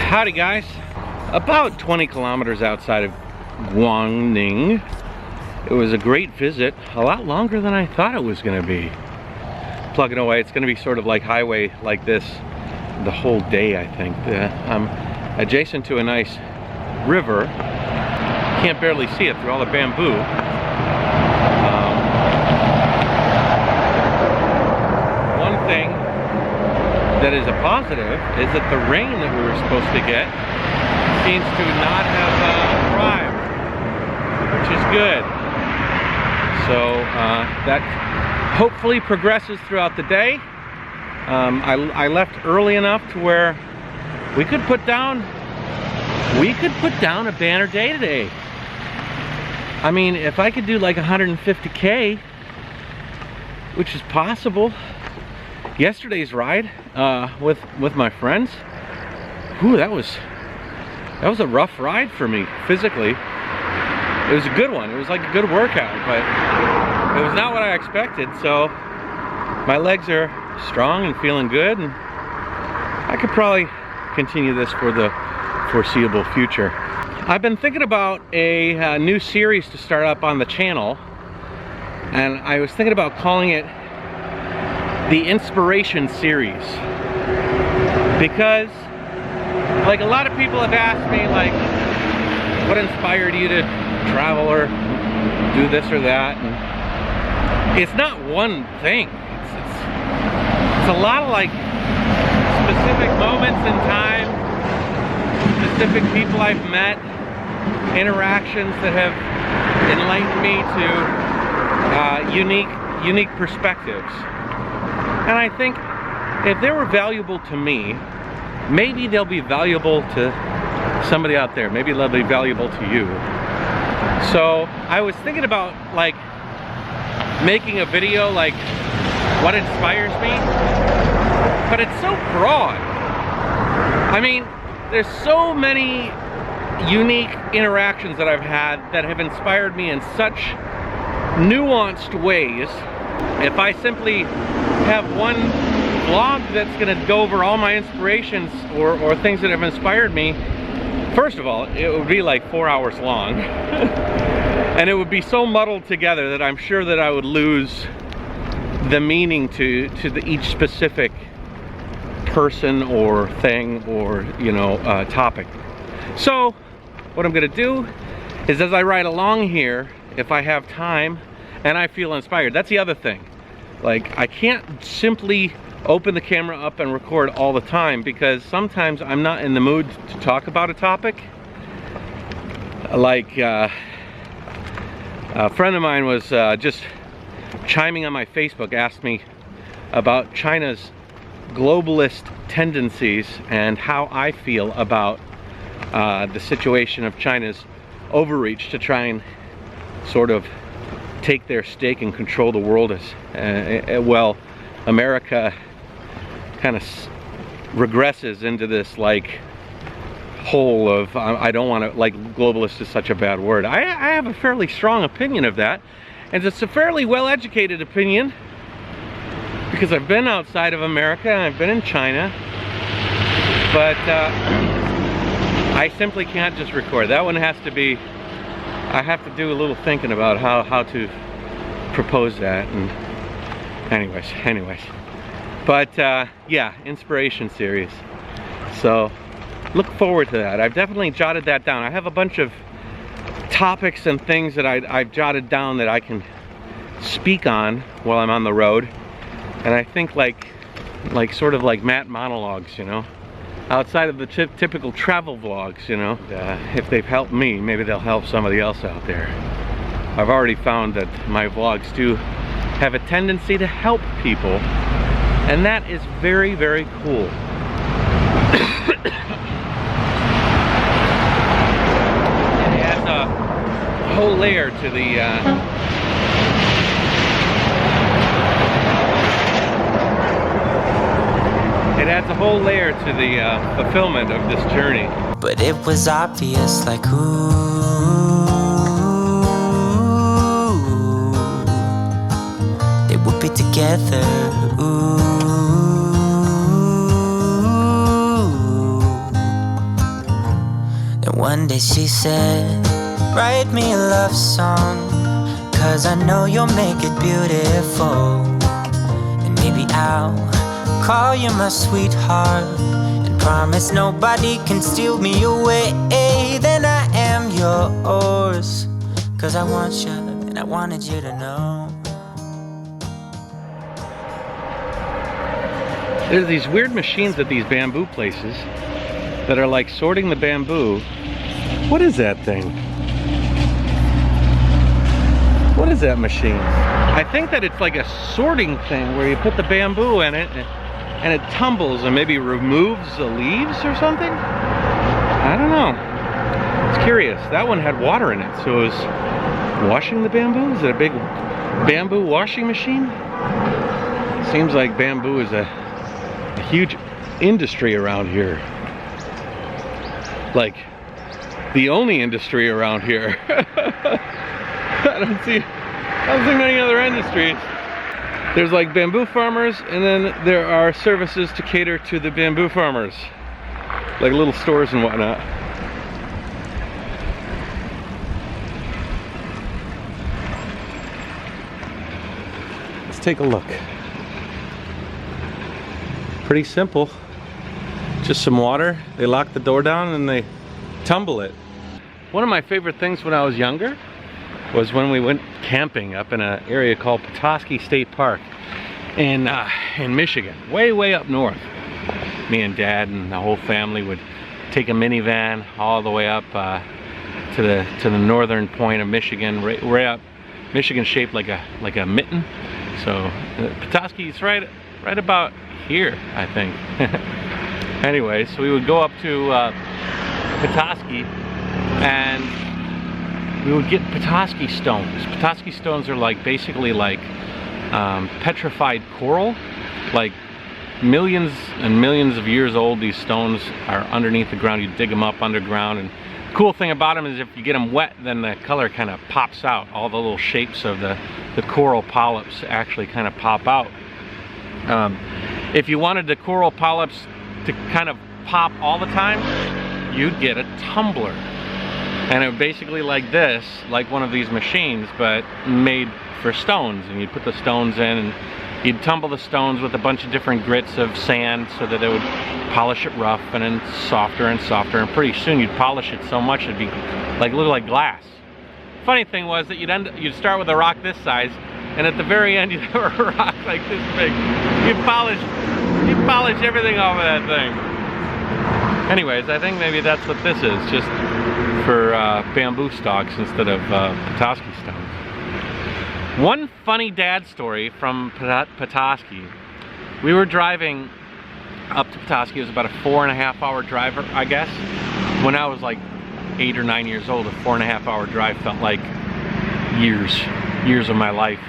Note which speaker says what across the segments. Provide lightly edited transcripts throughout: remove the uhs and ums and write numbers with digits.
Speaker 1: Howdy guys, about 20 kilometers outside of Guangdong. It was a great visit, a lot longer than I thought it was going to be. Plugging away, it's going to be sort of like highway like this the whole day, I think. I'm adjacent to a nice river. Can't barely see it through all the bamboo. One thing that is a positive is that the rain that we were supposed to get seems to not have arrived, which is good. So that hopefully progresses throughout the day. I left early enough to where we could put down a banner day today. I mean, if I could do like 150K, which is possible. Yesterday's ride with my friends, whew, that was a rough ride for me physically. It was a good one. It was like a good workout, but it was not what I expected. So my legs are strong and feeling good, and I could probably continue this for the foreseeable future. I've been thinking about a new series to start up on the channel, and I was thinking about calling it the Inspiration Series, because like a lot of people have asked me, like, what inspired you to travel or do this or that, and it's not one thing. It's a lot of like specific moments in time, specific people I've met, interactions that have enlightened me to unique perspectives. And I think if they were valuable to me, maybe they'll be valuable to somebody out there. Maybe they'll be valuable to you. So I was thinking about like making a video like what inspires me, but it's so broad. I mean, there's so many unique interactions that I've had that have inspired me in such nuanced ways. If I simply have one vlog that's going to go over all my inspirations or things that have inspired me, first of all, it would be like 4 hours long. And it would be so muddled together that I'm sure that I would lose the meaning to each specific person or thing or, you know, topic. So what I'm going to do is, as I ride along here, if I have time and I feel inspired, that's the other thing. Like, I can't simply open the camera up and record all the time, because sometimes I'm not in the mood to talk about a topic. Like, a friend of mine was just chiming on my Facebook, asked me about China's globalist tendencies and how I feel about the situation of China's overreach to try and sort of take their stake and control the world. As well, America kind of regresses into this like hole of I don't want to, like, globalist is such a bad word. I have a fairly strong opinion of that, and it's a fairly well-educated opinion because I've been outside of America and I've been in China, but I simply can't just record. That one has to be, I have to do a little thinking about how to propose that, and anyways. But yeah, Inspiration Series. So look forward to that. I've definitely jotted that down. I have a bunch of topics and things that I've jotted down that I can speak on while I'm on the road. And I think like sort of like Matt monologues, you know, outside of the typical travel vlogs, you know. If they've helped me, maybe they'll help somebody else out there. I've already found that my vlogs do have a tendency to help people, and that is very, very cool. It adds a whole layer to the fulfillment of this journey.
Speaker 2: But it was obvious, like, ooh, they would be together, ooh. one day she said, write me a love song, 'cause I know you'll make it beautiful. And maybe I'll call you my sweetheart, and promise nobody can steal me away. Then I am yours, 'cause I want you and I wanted you to know.
Speaker 1: There's these weird machines at these bamboo places that are like sorting the bamboo. What is that thing? What is that machine? I think that it's like a sorting thing where you put the bamboo in it and it tumbles and maybe removes the leaves or something? I don't know. It's curious. That one had water in it, so it was washing the bamboo? Is it a big bamboo washing machine? Seems like bamboo is a huge industry around here. Like, the only industry around here. I don't see many other industries. There's like bamboo farmers, and then there are services to cater to the bamboo farmers. Like little stores and whatnot. Let's take a look. Pretty simple. Just some water. They lock the door down and they tumble it. One of my favorite things when I was younger was when we went camping up in an area called Petoskey State Park in Michigan, way up north. Me and Dad and the whole family would take a minivan all the way up to the northern point of Michigan, right up. Michigan shaped like a mitten. So Petoskey's right about here, I think. Anyway, so we would go up to Petoskey and we would get Petoskey stones. Petoskey stones are like basically like petrified coral, like millions and millions of years old. These stones are underneath the ground. You dig them up underground, and the cool thing about them is if you get them wet, then the color kind of pops out. All the little shapes of the coral polyps actually kind of pop out. If you wanted the coral polyps to kind of pop all the time, you'd get a tumbler. And it would basically like this, like one of these machines, but made for stones. And you'd put the stones in and you'd tumble the stones with a bunch of different grits of sand so that it would polish it rough and then softer and softer. And pretty soon you'd polish it so much it'd be like look like glass. Funny thing was that you'd start with a rock this size, and at the very end you'd have a rock like this big. You'd polish everything off of that thing. Anyways, I think maybe that's what this is, just for bamboo stalks instead of Petoskey stones. One funny dad story from Petoskey. We were driving up to Petoskey. It was about a 4.5 hour drive, I guess. When I was like 8 or 9 years old, a 4.5 hour drive felt like years of my life.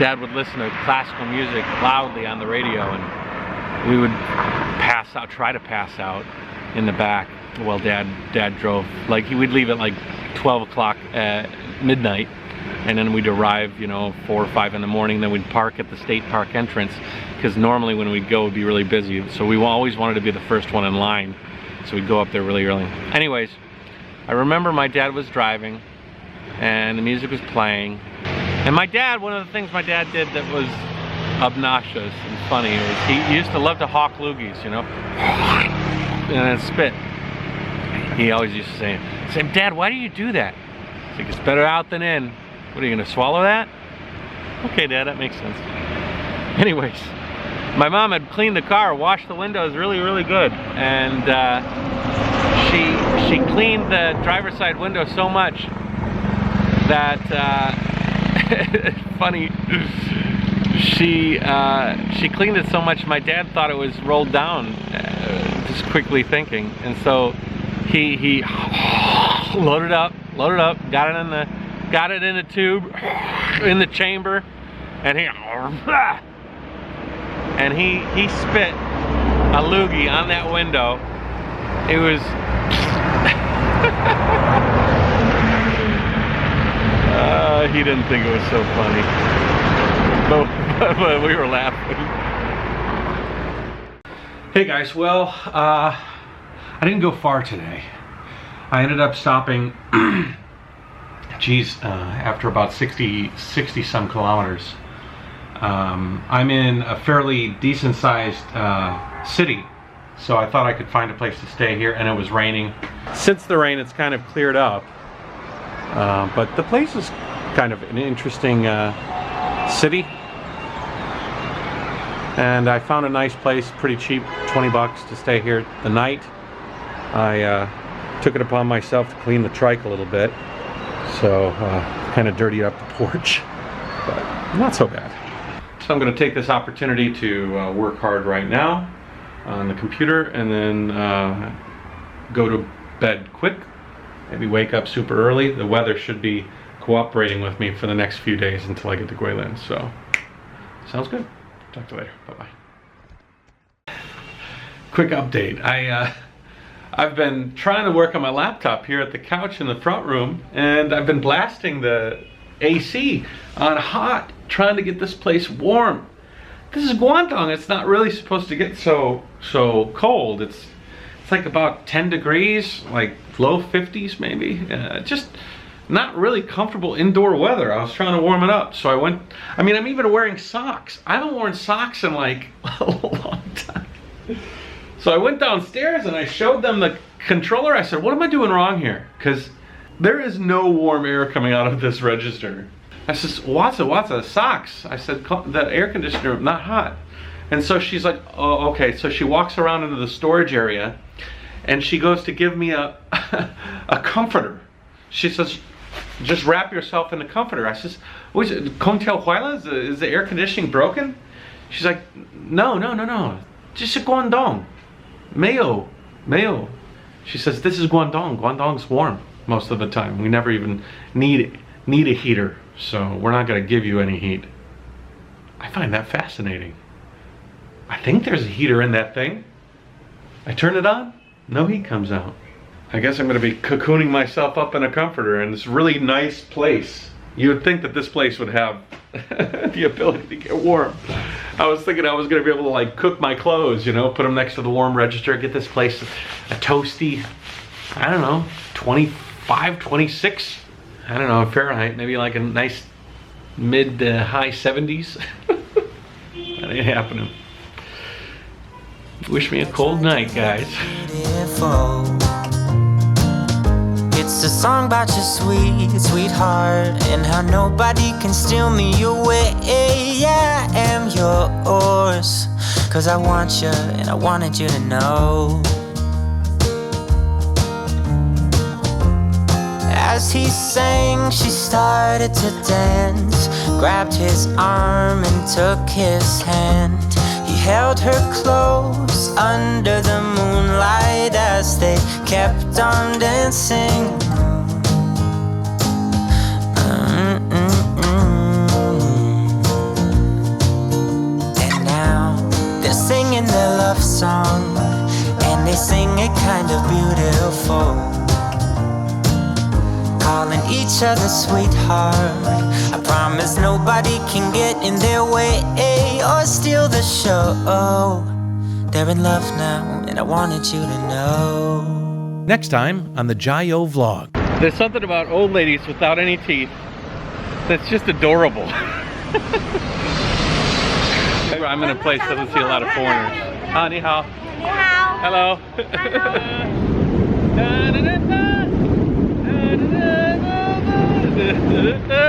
Speaker 1: Dad would listen to classical music loudly on the radio, and we would try to pass out in the back while Dad drove. Like we'd leave at like 12 o'clock at midnight, and then we'd arrive, you know, 4 or 5 in the morning. Then we'd park at the state park entrance, because normally when we'd go, it'd be really busy. So we always wanted to be the first one in line, so we'd go up there really early. Anyways, I remember my dad was driving, and the music was playing. And my dad, one of the things my dad did that was obnoxious and funny was he used to love to hawk loogies, you know, and then spit. He always used to say, Dad, why do you do that? He's like, it's better out than in. What, are you gonna swallow that? Okay, Dad, that makes sense. Anyways, my mom had cleaned the car, washed the windows really good, and she cleaned the driver's side window so much that funny, she cleaned it so much my dad thought it was rolled down, just quickly thinking, and so he loaded up, got it in the tube, in the chamber, and he spit a loogie on that window. It was he didn't think it was so funny, but we were laughing. Hey guys, well, I didn't go far today. I ended up stopping, after about 60 some kilometers. I'm in a fairly decent sized city, so I thought I could find a place to stay here, and it was raining. Since the rain, it's kind of cleared up, but the place is kind of an interesting city, and I found a nice place, pretty cheap, 20 bucks to stay here the night. I took it upon myself to clean the trike a little bit, so kind of dirtied up the porch, but not so bad. So I'm going to take this opportunity to work hard right now on the computer, and then go to bed quick, maybe wake up super early. The weather should be cooperating with me for the next few days until I get to Guilin, so sounds good. Talk to you later. Bye-bye. Quick update. I've been trying to work on my laptop here at the couch in the front room, and I've been blasting the AC on hot, trying to get this place warm. This is Guangdong. It's not really supposed to get so cold. It's like about 10 degrees, like low 50s maybe. Just not really comfortable indoor weather. I was trying to warm it up, so I went. I mean, I'm even wearing socks. I haven't worn socks in like a long time. So I went downstairs and I showed them the controller. I said, what am I doing wrong here? Because there is no warm air coming out of this register. I said, Watsa, socks. I said, the air conditioner, not hot. And so she's like, oh, okay. So she walks around into the storage area and she goes to give me a comforter. She says, just wrap yourself in the comforter. I says, is the air conditioning broken? She's like, no. Just a Guangdong. Mayo. She says, this is Guangdong. Guangdong's warm most of the time. We never even need a heater, so we're not gonna give you any heat. I find that fascinating. I think there's a heater in that thing. I turn it on, no heat comes out. I guess I'm gonna be cocooning myself up in a comforter in this really nice place. You would think that this place would have the ability to get warm. I was thinking I was gonna be able to like cook my clothes, you know, put them next to the warm register, get this place a toasty, I don't know, 25, 26, I don't know, Fahrenheit, maybe like a nice mid to high 70s. That ain't happening. Wish me a cold night, guys.
Speaker 2: It's a song about your sweetheart, and how nobody can steal me away. Yeah, I am yours, 'cause I want you, and I wanted you to know. As he sang, she started to dance, grabbed his arm and took his hand. He held her close under the moonlight as they kept on dancing. And now they're singing their love song, and they sing it kind of beautiful, calling each other sweetheart. I promise nobody can get in their way or steal the show. They're in love now, and I wanted you to know.
Speaker 1: Next time on the Jayoe vlog. There's something about old ladies without any teeth that's just adorable. I'm in a place that doesn't see a lot of foreigners. Ah, ni hao.
Speaker 3: Ni hao.
Speaker 1: Hello.
Speaker 3: Hello.